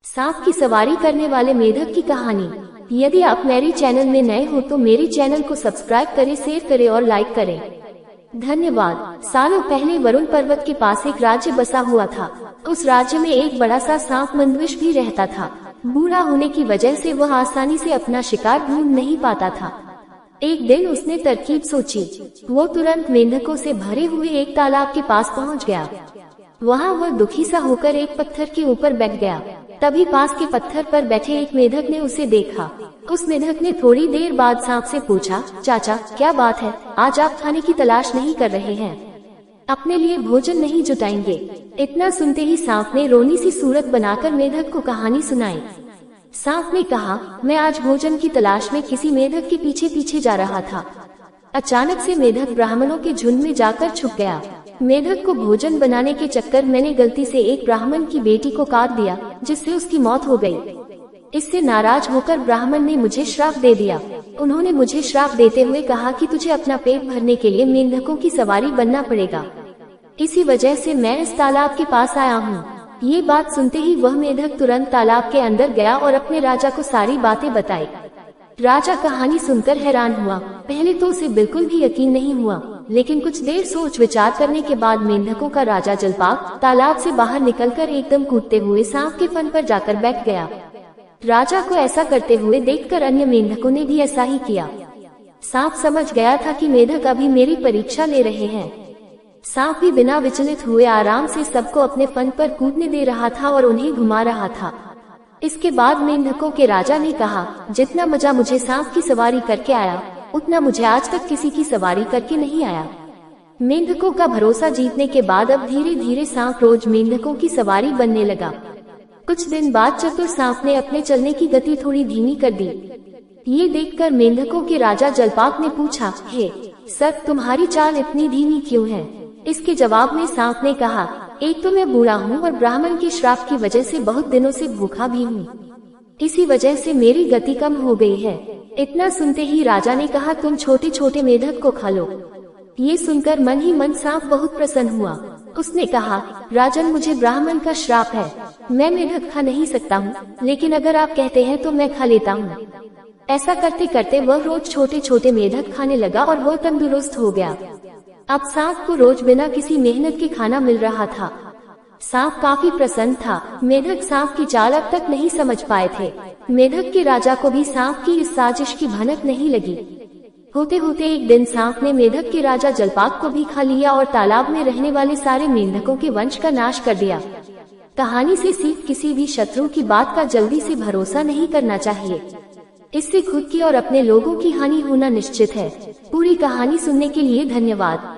सांप की सवारी करने वाले मेढक की कहानी। यदि आप मेरे चैनल में नए हो तो मेरे चैनल को सब्सक्राइब करें, शेयर करें और लाइक करें। धन्यवाद। सालों पहले वरुण पर्वत के पास एक राज्य बसा हुआ था। उस राज्य में एक बड़ा सा सांप मंदविश भी रहता था। बूढ़ा होने की वजह से वह आसानी से अपना शिकार ढूंढ नहीं पाता था। एक दिन उसने तरकीब सोची। वो तुरंत मेंढकों से भरे हुए एक तालाब के पास पहुंच गया। वहां वह दुखी सा होकर एक पत्थर के ऊपर बैठ गया। तभी पास के पत्थर पर बैठे एक मेढक ने उसे देखा। उस मेढक ने थोड़ी देर बाद सांप से पूछा, चाचा क्या बात है, आज आप खाने की तलाश नहीं कर रहे हैं? अपने लिए भोजन नहीं जुटाएंगे? इतना सुनते ही सांप ने रोनी सी सूरत बनाकर मेढक को कहानी सुनाई। सांप ने कहा, मैं आज भोजन की तलाश में किसी मेढक के पीछे पीछे जा रहा था। अचानक से मेढक ब्राह्मणों के झुंड में जाकर छुप गया। मेढक को भोजन बनाने के चक्कर मैंने गलती से एक ब्राह्मण की बेटी को काट दिया, जिससे उसकी मौत हो गई। इससे नाराज होकर ब्राह्मण ने मुझे श्राप दे दिया। उन्होंने मुझे श्राप देते हुए कहा कि तुझे अपना पेट भरने के लिए मेंढकों की सवारी बनना पड़ेगा। इसी वजह से मैं इस तालाब के पास आया हूँ। ये बात सुनते ही वह मेढक तुरंत तालाब के अंदर गया और अपने राजा को सारी बातें बताई। राजा कहानी सुनकर हैरान हुआ। पहले तो उसे बिल्कुल भी यकीन नहीं हुआ, लेकिन कुछ देर सोच विचार करने के बाद मेंढकों का राजा जलपाक तालाब से बाहर निकलकर एकदम कूदते हुए सांप के फन पर जाकर बैठ गया। राजा को ऐसा करते हुए देखकर अन्य मेंढकों ने भी ऐसा ही किया। सांप समझ गया था कि मेढक अभी मेरी परीक्षा ले रहे हैं। सांप भी बिना विचलित हुए आराम से सबको अपने फन पर कूदने दे रहा था और उन्हें घुमा रहा था। इसके बाद मेंढकों के राजा ने कहा, जितना मजा मुझे सांप की सवारी करके आया, उतना मुझे आज तक किसी की सवारी करके नहीं आया। मेंढकों का भरोसा जीतने के बाद अब धीरे धीरे सांप रोज मेंढकों की सवारी बनने लगा। कुछ दिन बाद चतुर सांप ने अपने चलने की गति थोड़ी धीमी कर दी। ये देखकर मेंढकों के राजा जलपाक ने पूछा, हे सर, तुम्हारी चाल इतनी धीमी क्यों है? इसके जवाब में सांप ने कहा, एक तो मैं बूढ़ा हूँ और ब्राह्मण के श्राप की वजह से बहुत दिनों से भूखा भी हूँ। इसी वजह से मेरी गति कम हो गई है। इतना सुनते ही राजा ने कहा, तुम छोटे छोटे मेढक को खा लो। ये सुनकर मन ही मन सांप बहुत प्रसन्न हुआ। उसने कहा, राजन, मुझे ब्राह्मण का श्राप है, मैं मेढक खा नहीं सकता हूँ, लेकिन अगर आप कहते हैं तो मैं खा लेता हूँ। ऐसा करते करते वह रोज छोटे छोटे मेढक खाने लगा और वह तंदुरुस्त हो गया। अब सांप को रोज बिना किसी मेहनत के खाना मिल रहा था। सांप काफी प्रसन्न था। मेढक सांप की चाल अब तक नहीं समझ पाए थे। मेढक के राजा को भी सांप की इस साजिश की भनक नहीं लगी। होते होते एक दिन सांप ने मेढक के राजा जलपाक को भी खा लिया और तालाब में रहने वाले सारे मेंढकों के वंश का नाश कर दिया। कहानी से सीख, किसी भी शत्रु की बात का जल्दी से भरोसा नहीं करना चाहिए। इससे खुद की और अपने लोगों की हानि होना निश्चित है। पूरी कहानी सुनने के लिए धन्यवाद।